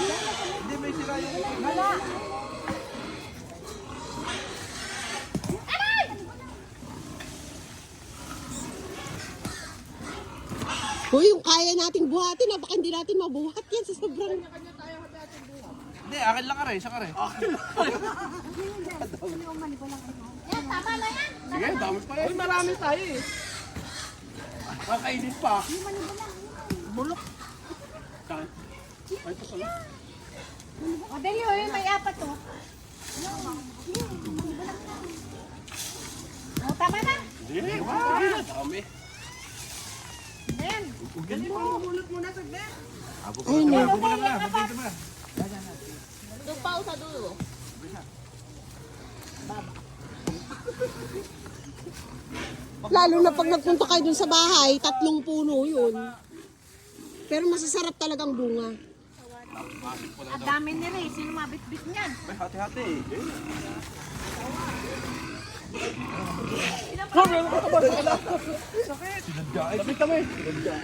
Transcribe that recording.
Hindi, may sira yung... Wala. Hoy, yung kaya nating buhatin, baka hindi natin mabuhat yan sa sobrang... Hindi, akin lang ka rin, isa ka rin. Yan, tama na yan. Sige, dami pa rin. Uy, marami tayo eh. Kakainin pa. Bulok. Ay, ito pala. O, dali o, may apat o. O, tama na. Hindi, wow. Dami. Yan. Ganyan pa, bumulot muna sa bed. Ayun na. Bumulot na, mabito na. Doon pa o sa dulo. Lalo na pag nagpunta kayo dun sa bahay, 3 puno yun. Pero masasarap talagang bunga. Ang dami nila eh. Sino mabit-bit niyan? Ay, hati-hati eh. Sakit. Sinadya. Sakit kami. Sinadya.